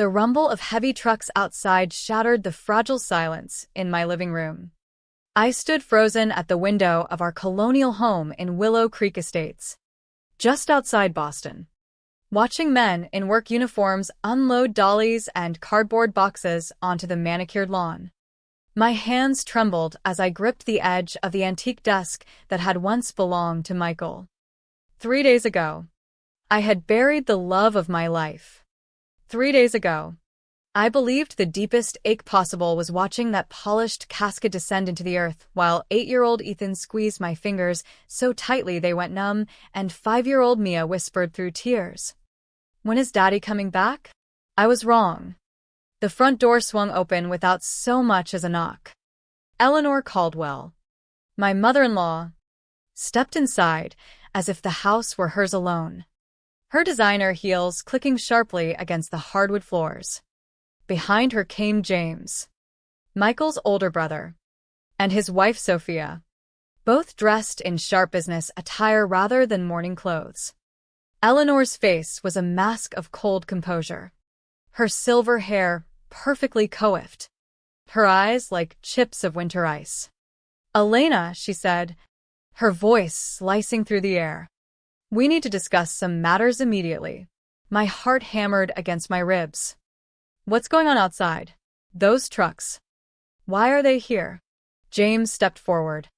The rumble of heavy trucks outside shattered the fragile silence in my living room. I stood frozen at the window of our colonial home in Willow Creek Estates, just outside Boston, watching men in work uniforms unload dollies and cardboard boxes onto the manicured lawn. My hands trembled as I gripped the edge of the antique desk that had once belonged to Michael. 3 days ago, I had buried the love of my life. 3 days ago, I believed the deepest ache possible was watching that polished casket descend into the earth while 8-year-old Ethan squeezed my fingers so tightly they went numb and 5-year-old Mia whispered through tears, "When is Daddy coming back?" I was wrong. The front door swung open without so much as a knock. Eleanor Caldwell, my mother-in-law, stepped inside as if the house were hers alone, her designer heels clicking sharply against the hardwood floors. Behind her came James, Michael's older brother, and his wife Sophia, both dressed in sharp business attire rather than morning clothes. Eleanor's face was a mask of cold composure, her silver hair perfectly coiffed, her eyes like chips of winter ice. "Elena," she said, her voice slicing through the air, "we need to discuss some matters immediately." My heart hammered against my ribs. "What's going on outside? Those trucks. Why are they here?" James stepped forward,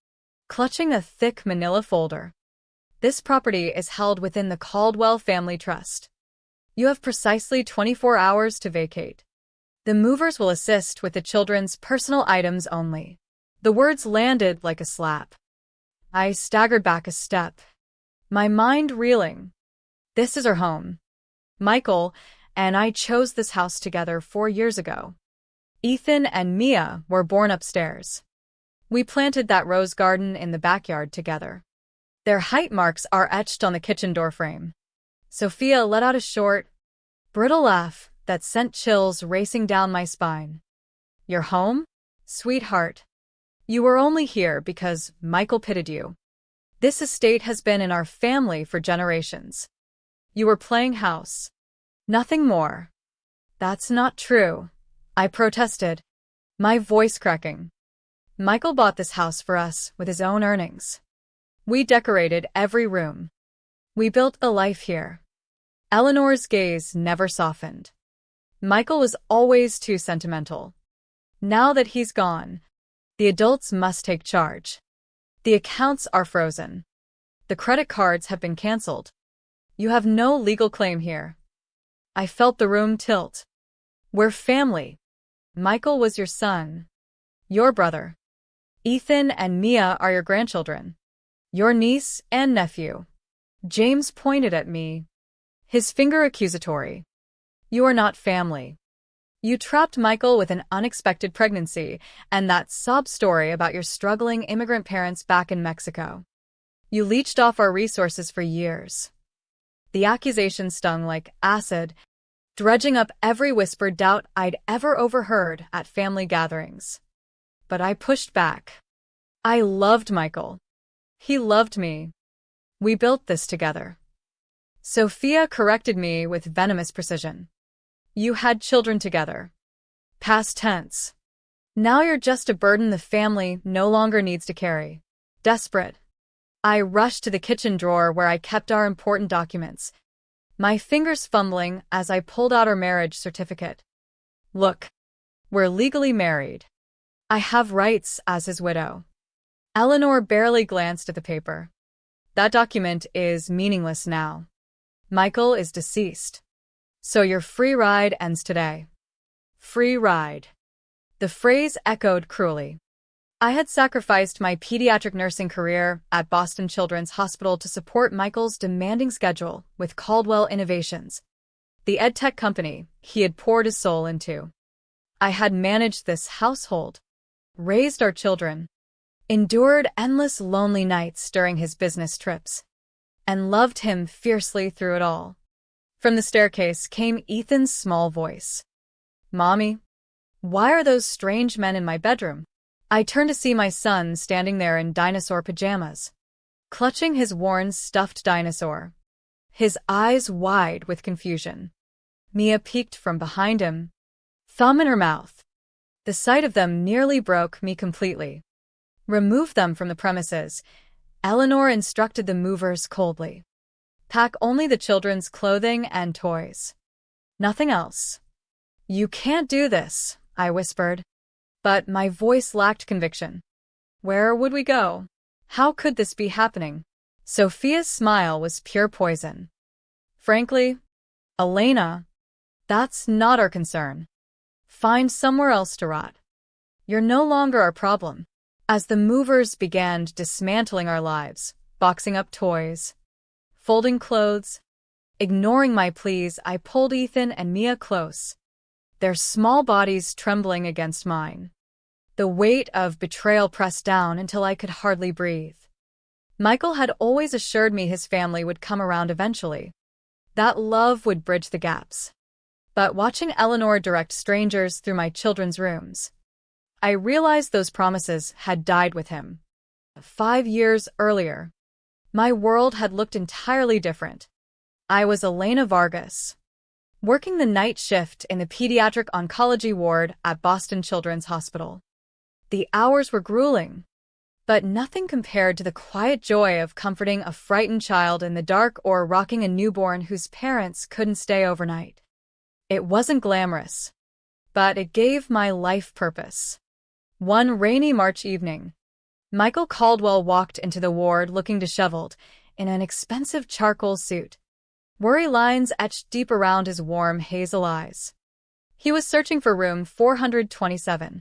clutching a thick manila folder. "This property is held within the Caldwell Family Trust. You have precisely 24 hours to vacate. The movers will assist with the children's personal items only." The words landed like a slap. I staggered back a step, my mind reeling. This is our home. Michael and I chose this house together 4 years ago. Ethan and Mia were born upstairs. We planted that rose garden in the backyard together. Their height marks are etched on the kitchen doorframe. Sophia let out a short, brittle laugh that sent chills racing down my spine. "Your home? Sweetheart. You were only here because Michael pitted you. This estate has been in our family for generations. You were playing house. Nothing more." "That's not true," I protested, my voice cracking. "Michael bought this house for us with his own earnings. We decorated every room. We built a life here." Eleanor's gaze never softened. "Michael was always too sentimental. Now that he's gone, the adults must take charge. The accounts are frozen. The credit cards have been canceled. You have no legal claim here." I felt the room tilt. "We're family. Michael was your son. Your brother. Ethan and Mia are your grandchildren. Your niece and nephew." James pointed at me, his finger accusatory. "You are not family. You trapped Michael with an unexpected pregnancy and that sob story about your struggling immigrant parents back in Mexico. You leached off our resources for years." The accusation stung like acid, dredging up every whispered doubt I'd ever overheard at family gatherings. But I pushed back. I loved Michael. He loved me. We built this together. Sophia corrected me with venomous precision. "You had children together. Past tense. Now you're just a burden the family no longer needs to carry." Desperate, I rushed to the kitchen drawer where I kept our important documents, my fingers fumbling as I pulled out our marriage certificate. "Look, we're legally married. I have rights as his widow." Eleanor barely glanced at the paper. "That document is meaningless now. Michael is deceased. So your free ride ends today." Free ride. The phrase echoed cruelly. I had sacrificed my pediatric nursing career at Boston Children's Hospital to support Michael's demanding schedule with Caldwell Innovations, the edtech company he had poured his soul into. I had managed this household, raised our children, endured endless lonely nights during his business trips, and loved him fiercely through it all. From the staircase came Ethan's small voice. "Mommy, why are those strange men in my bedroom?" I turned to see my son standing there in dinosaur pajamas, clutching his worn stuffed dinosaur, his eyes wide with confusion. Mia peeked from behind him, thumb in her mouth. The sight of them nearly broke me completely. Remove them from the premises, Eleanor instructed the movers coldly. Pack only the children's clothing and toys. Nothing else. You can't do this, I whispered. But my voice lacked conviction. Where would we go? How could this be happening? Sophia's smile was pure poison. Frankly, Elena, that's not our concern. Find somewhere else to rot. You're no longer our problem. As the movers began dismantling our lives, boxing up toys, folding clothes, ignoring my pleas, I pulled Ethan and Mia close, their small bodies trembling against mine. The weight of betrayal pressed down until I could hardly breathe. Michael had always assured me his family would come around eventually. That love would bridge the gaps. But watching Eleanor direct strangers through my children's rooms, I realized those promises had died with him. 5 years earlier, my world had looked entirely different. I was Elena Vargas, working the night shift in the pediatric oncology ward at Boston Children's Hospital. The hours were grueling, but nothing compared to the quiet joy of comforting a frightened child in the dark or rocking a newborn whose parents couldn't stay overnight. It wasn't glamorous, but it gave my life purpose. One rainy March evening, Michael Caldwell walked into the ward looking disheveled in an expensive charcoal suit, worry lines etched deep around his warm hazel eyes. He was searching for room 427,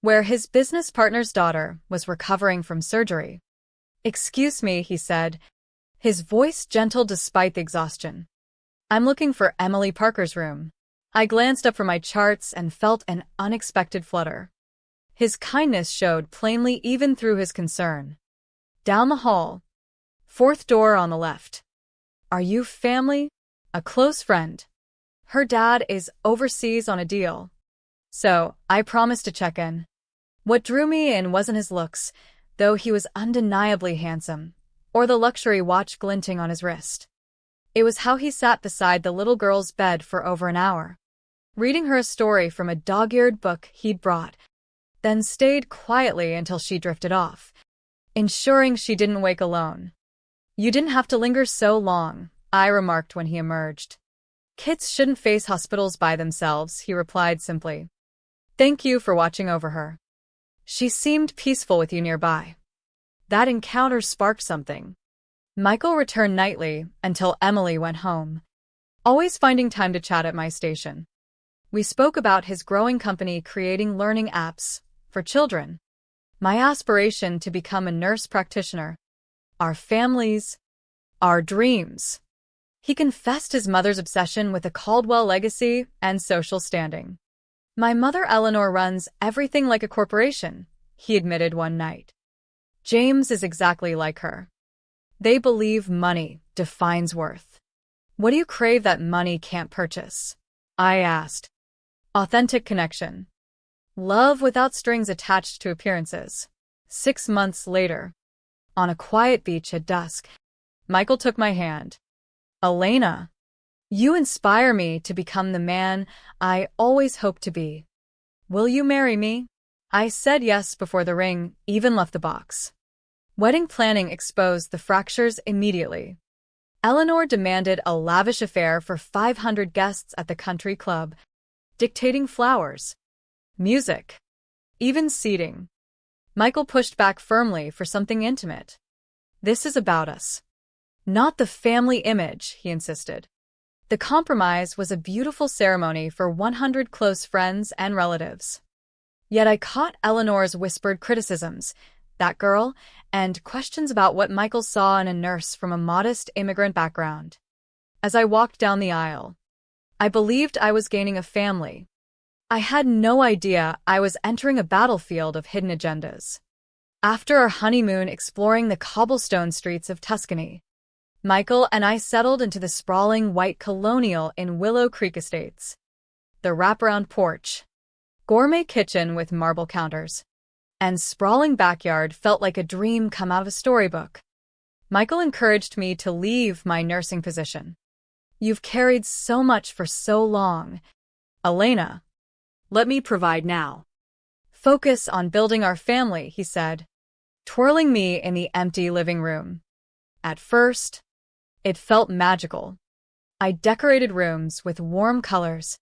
where his business partner's daughter was recovering from surgery. "Excuse me," he said, his voice gentle despite the exhaustion. "I'm looking for Emily Parker's room." I glanced up from my charts and felt an unexpected flutter. His kindness showed plainly even through his concern. "Down the hall. 4th door on the left." "Are you family?" "A close friend. Her dad is overseas on a deal. So, I promised to check in." What drew me in wasn't his looks, though he was undeniably handsome, or the luxury watch glinting on his wrist. It was how he sat beside the little girl's bed for over an hour, reading her a story from a dog-eared book he'd brought, then stayed quietly until she drifted off, ensuring she didn't wake alone. "You didn't have to linger so long," I remarked when he emerged. "Kids shouldn't face hospitals by themselves," he replied simply. "Thank you for watching over her. She seemed peaceful with you nearby." That encounter sparked something. Michael returned nightly until Emily went home, always finding time to chat at my station. We spoke about his growing company creating learning apps for children, my aspiration to become a nurse practitioner, our families, our dreams. He confessed his mother's obsession with the Caldwell legacy and social standing. "My mother Eleanor runs everything like a corporation," he admitted one night. "James is exactly like her. They believe money defines worth." "What do you crave that money can't purchase?" I asked. "Authentic connection. Love without strings attached to appearances." 6 months later, on a quiet beach at dusk, Michael took my hand. "Elena, you inspire me to become the man I always hoped to be. Will you marry me?" I said yes before the ring even left the box. Wedding planning exposed the fractures immediately. Eleanor demanded a lavish affair for 500 guests at the country club, dictating flowers, music, even seating. Michael pushed back firmly for something intimate. "This is about us, not the family image," he insisted. The compromise was a beautiful ceremony for 100 close friends and relatives. Yet I caught Eleanor's whispered criticisms, "That girl," and questions about what Michael saw in a nurse from a modest immigrant background. As I walked down the aisle, I believed I was gaining a family. I had no idea I was entering a battlefield of hidden agendas. After our honeymoon exploring the cobblestone streets of Tuscany, Michael and I settled into the sprawling white colonial in Willow Creek Estates. The wraparound porch, gourmet kitchen with marble counters, and sprawling backyard felt like a dream come out of a storybook. Michael encouraged me to leave my nursing position, You've carried so much for so long. Elena, let me provide now. Focus on building our family, he said, twirling me in the empty living room. At first, it felt magical. I decorated rooms with warm colors,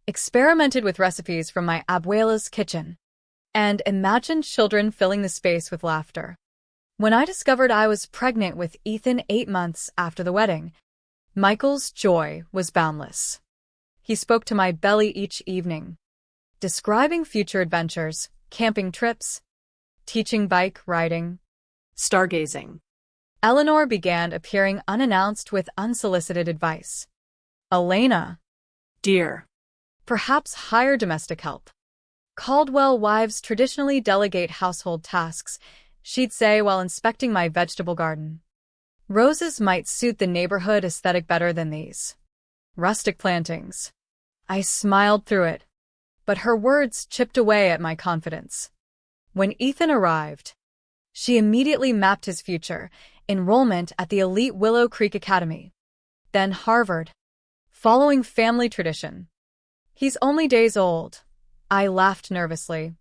experimented with recipes from my abuela's kitchen, and imagined children filling the space with laughter. When I discovered I was pregnant with Ethan 8 months after the wedding, Michael's joy was boundless. He spoke to my belly each evening, describing future adventures, camping trips, teaching bike riding, stargazing. Eleanor began appearing unannounced with unsolicited advice. Elena, dear, perhaps hire domestic help. Caldwell wives traditionally delegate household tasks, she'd say while inspecting my vegetable garden. Roses might suit the neighborhood aesthetic better than these rustic plantings. I smiled through it, but her words chipped away at my confidence. When Ethan arrived, she immediately mapped his future, enrollment at the elite Willow Creek Academy, then Harvard, following family tradition. He's only days old. I laughed nervously,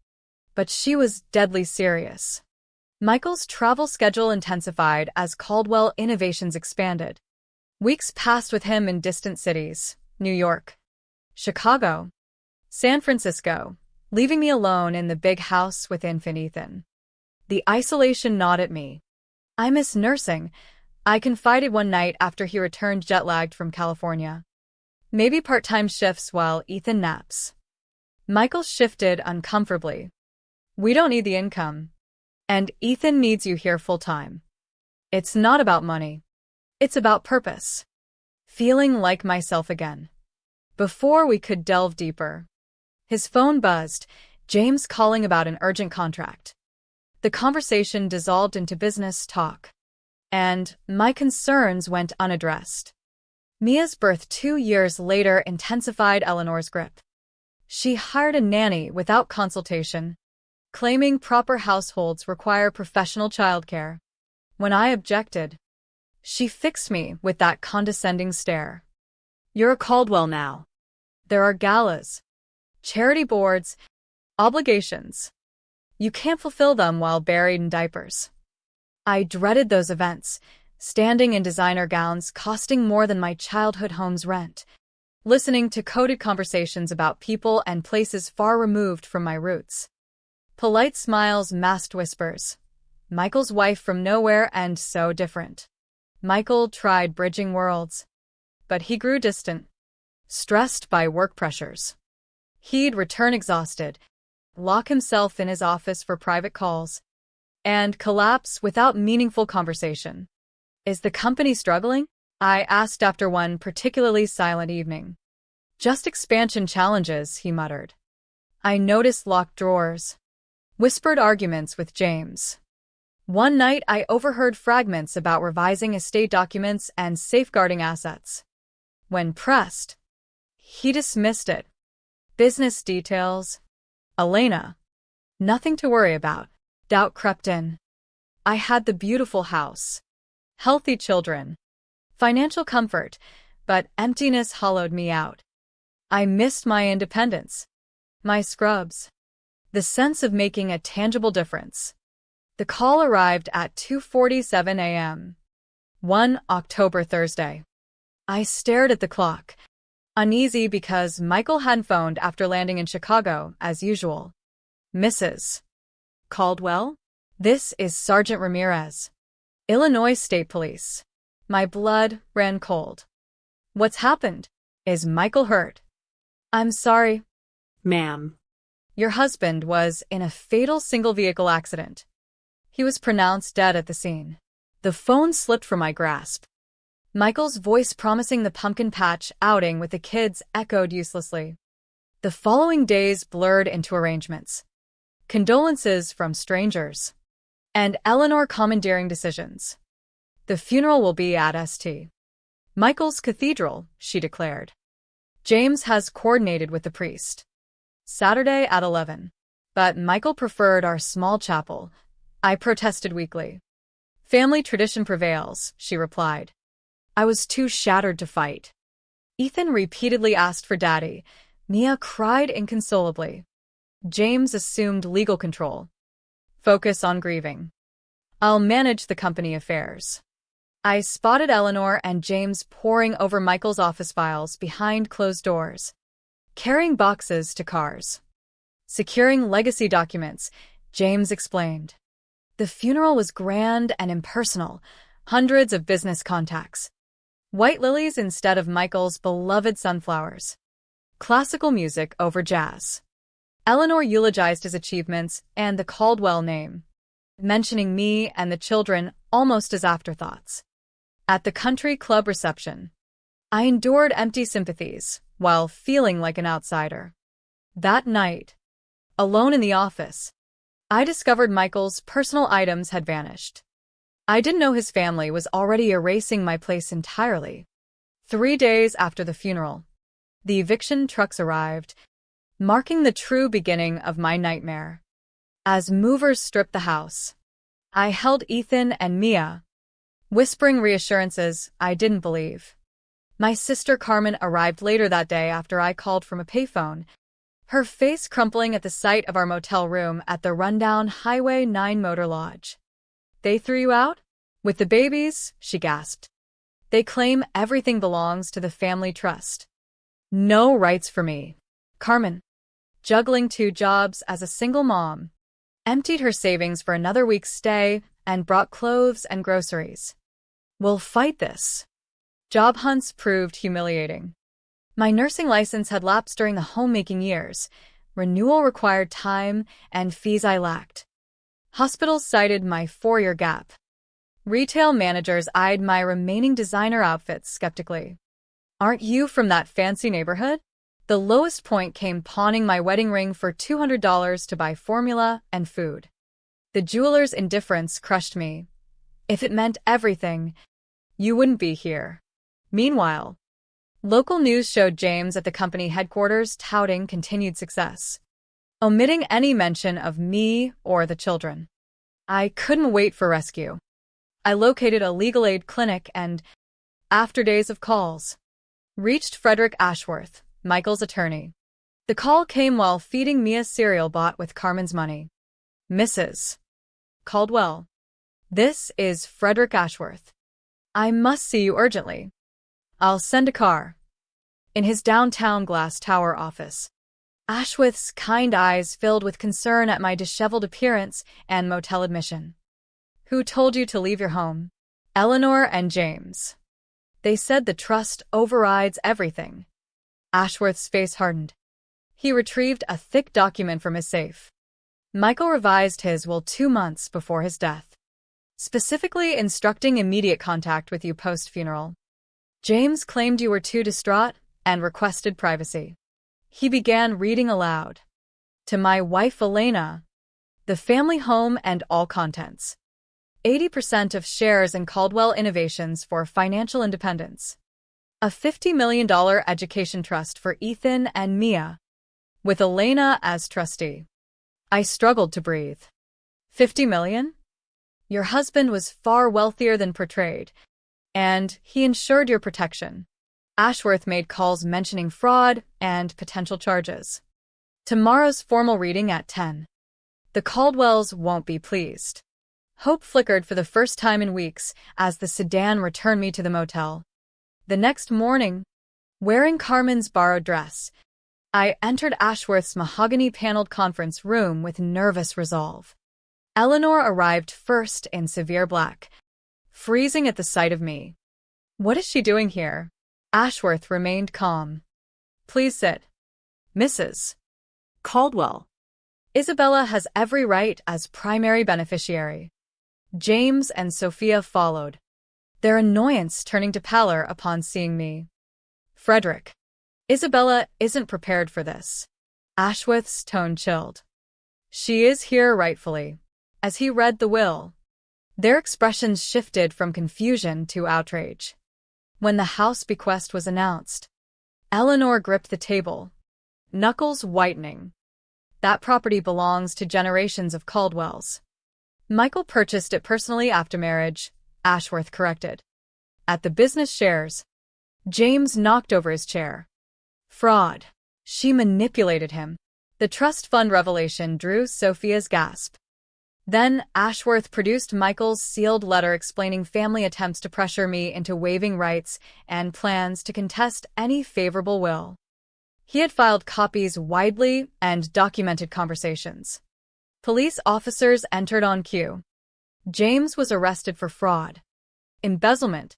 but she was deadly serious. Michael's travel schedule intensified as Caldwell innovations expanded. Weeks passed with him in distant cities, New York, Chicago, San Francisco, leaving me alone in the big house with infant Ethan. The isolation gnawed at me. I miss nursing, I confided one night after he returned jet-lagged from California. Maybe part-time shifts while Ethan naps. Michael shifted uncomfortably. We don't need the income. And Ethan needs you here full-time. It's not about money. It's about purpose. Feeling like myself again. Before we could delve deeper, his phone buzzed, James calling about an urgent contract. The conversation dissolved into business talk, and my concerns went unaddressed. Mia's birth 2 years later intensified Eleanor's grip. She hired a nanny without consultation, claiming proper households require professional childcare. When I objected, she fixed me with that condescending stare. You're a Caldwell now. There are galas, charity boards, obligations. You can't fulfill them while buried in diapers. I dreaded those events, standing in designer gowns costing more than my childhood home's rent, listening to coded conversations about people and places far removed from my roots. Polite smiles masked whispers. Michael's wife from nowhere and so different. Michael tried bridging worlds, but he grew distant, stressed by work pressures. He'd return exhausted, lock himself in his office for private calls, and collapse without meaningful conversation. Is the company struggling? I asked after one particularly silent evening. Just expansion challenges, he muttered. I noticed locked drawers, whispered arguments with James. One night I overheard fragments about revising estate documents and safeguarding assets. When pressed, he dismissed it. Business details. Elena. Nothing to worry about. Doubt crept in. I had the beautiful house, healthy children, financial comfort, but emptiness hollowed me out. I missed my independence, my scrubs, the sense of making a tangible difference. The call arrived at 2:47 a.m. 1 October Thursday. I stared at the clock, uneasy because Michael hadn't phoned after landing in Chicago, as usual. Mrs. Caldwell? This is Sergeant Ramirez, Illinois State Police. My blood ran cold. What's happened? Is Michael hurt? I'm sorry, ma'am. Your husband was in a fatal single-vehicle accident. He was pronounced dead at the scene. The phone slipped from my grasp. Michael's voice promising the pumpkin patch outing with the kids echoed uselessly. The following days blurred into arrangements, condolences from strangers, and Eleanor commandeering decisions. The funeral will be at St. Michael's Cathedral, she declared. James has coordinated with the priest. Saturday at 11. But Michael preferred our small chapel. I protested weakly. Family tradition prevails, she replied. I was too shattered to fight. Ethan repeatedly asked for Daddy. Mia cried inconsolably. James assumed legal control. Focus on grieving. I'll manage the company affairs. I spotted Eleanor and James poring over Michael's office files behind closed doors, carrying boxes to cars. Securing legacy documents, James explained. The funeral was grand and impersonal, hundreds of business contacts. White lilies instead of Michael's beloved sunflowers. Classical music over jazz. Eleanor eulogized his achievements and the Caldwell name, mentioning me and the children almost as afterthoughts. At the country club reception, I endured empty sympathies while feeling like an outsider. That night, alone in the office, I discovered Michael's personal items had vanished. I didn't know his family was already erasing my place entirely. 3 days after the funeral, the eviction trucks arrived, marking the true beginning of my nightmare. As movers stripped the house, I held Ethan and Mia, whispering reassurances I didn't believe. My sister Carmen arrived later that day after I called from a payphone, her face crumpling at the sight of our motel room at the rundown Highway 9 motor lodge. They threw you out? With the babies, she gasped. They claim everything belongs to the family trust. No rights for me. Carmen, juggling 2 jobs as a single mom, emptied her savings for another week's stay and brought clothes and groceries. We'll fight this. Job hunts proved humiliating. My nursing license had lapsed during the homemaking years. Renewal required time and fees I lacked. Hospitals cited my 4-year gap. Retail managers eyed my remaining designer outfits skeptically. Aren't you from that fancy neighborhood? The lowest point came pawning my wedding ring for $200 to buy formula and food. The jeweler's indifference crushed me. If it meant everything, you wouldn't be here. Meanwhile, local news showed James at the company headquarters touting continued success, omitting any mention of me or the children. I couldn't wait for rescue. I located a legal aid clinic and, after days of calls, reached Frederick Ashworth, Michael's attorney. The call came while feeding Mia cereal bought with Carmen's money. Mrs. Caldwell, this is Frederick Ashworth. I must see you urgently. I'll send a car. In his downtown glass tower office, Ashworth's kind eyes filled with concern at my disheveled appearance and motel admission. Who told you to leave your home? Eleanor and James. They said the trust overrides everything. Ashworth's face hardened. He retrieved a thick document from his safe. Michael revised his will 2 months before his death, specifically instructing immediate contact with you post-funeral. James claimed you were too distraught and requested privacy. He began reading aloud. To my wife Elena, the family home and all contents. 80% of shares in Caldwell Innovations for financial independence. A $50 million education trust for Ethan and Mia, with Elena as trustee. I struggled to breathe. 50 million? Your husband was far wealthier than portrayed, and he ensured your protection. Ashworth made calls mentioning fraud and potential charges. Tomorrow's formal reading at 10. The Caldwells won't be pleased. Hope flickered for the first time in weeks as the sedan returned me to the motel. The next morning, wearing Carmen's borrowed dress, I entered Ashworth's mahogany-paneled conference room with nervous resolve. Eleanor arrived first in severe black, freezing at the sight of me. What is she doing here? Ashworth remained calm. Please sit. Mrs. Caldwell. Isabella has every right as primary beneficiary. James and Sophia followed, their annoyance turning to pallor upon seeing me. Frederick. Isabella isn't prepared for this. Ashworth's tone chilled. She is here rightfully. As he read the will, their expressions shifted from confusion to outrage. When the house bequest was announced, Eleanor gripped the table, knuckles whitening. That property belongs to generations of Caldwells. Michael purchased it personally after marriage, Ashworth corrected. At the business shares. James knocked over his chair. Fraud. She manipulated him. The trust fund revelation drew Sophia's gasp. Then Ashworth produced Michael's sealed letter explaining family attempts to pressure me into waiving rights and plans to contest any favorable will. He had filed copies widely and documented conversations. Police officers entered on cue. James was arrested for fraud, embezzlement,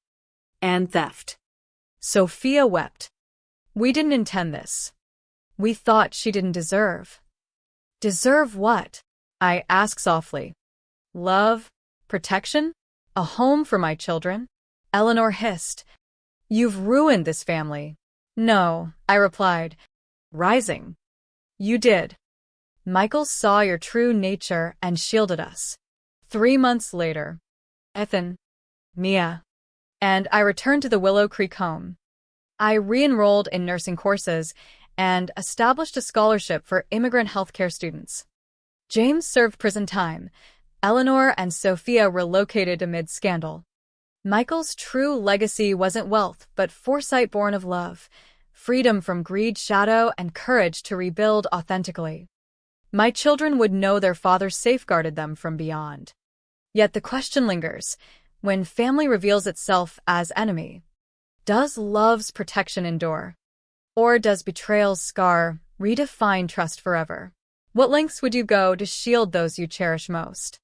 and theft. Sophia wept. We didn't intend this. We thought she didn't deserve. Deserve what? I asked softly. Love? Protection? A home for my children? Eleanor hissed. You've ruined this family. No, I replied, rising. You did. Michael saw your true nature and shielded us. 3 months later, Ethan, Mia, and I returned to the Willow Creek home. I re-enrolled in nursing courses and established a scholarship for immigrant healthcare students. James served prison time. Eleanor and Sophia relocated amid scandal. Michael's true legacy wasn't wealth, but foresight born of love, freedom from greed's shadow, and courage to rebuild authentically. My children would know their father safeguarded them from beyond. Yet the question lingers, when family reveals itself as enemy, does love's protection endure? Or does betrayal's scar redefine trust forever? What lengths would you go to shield those you cherish most?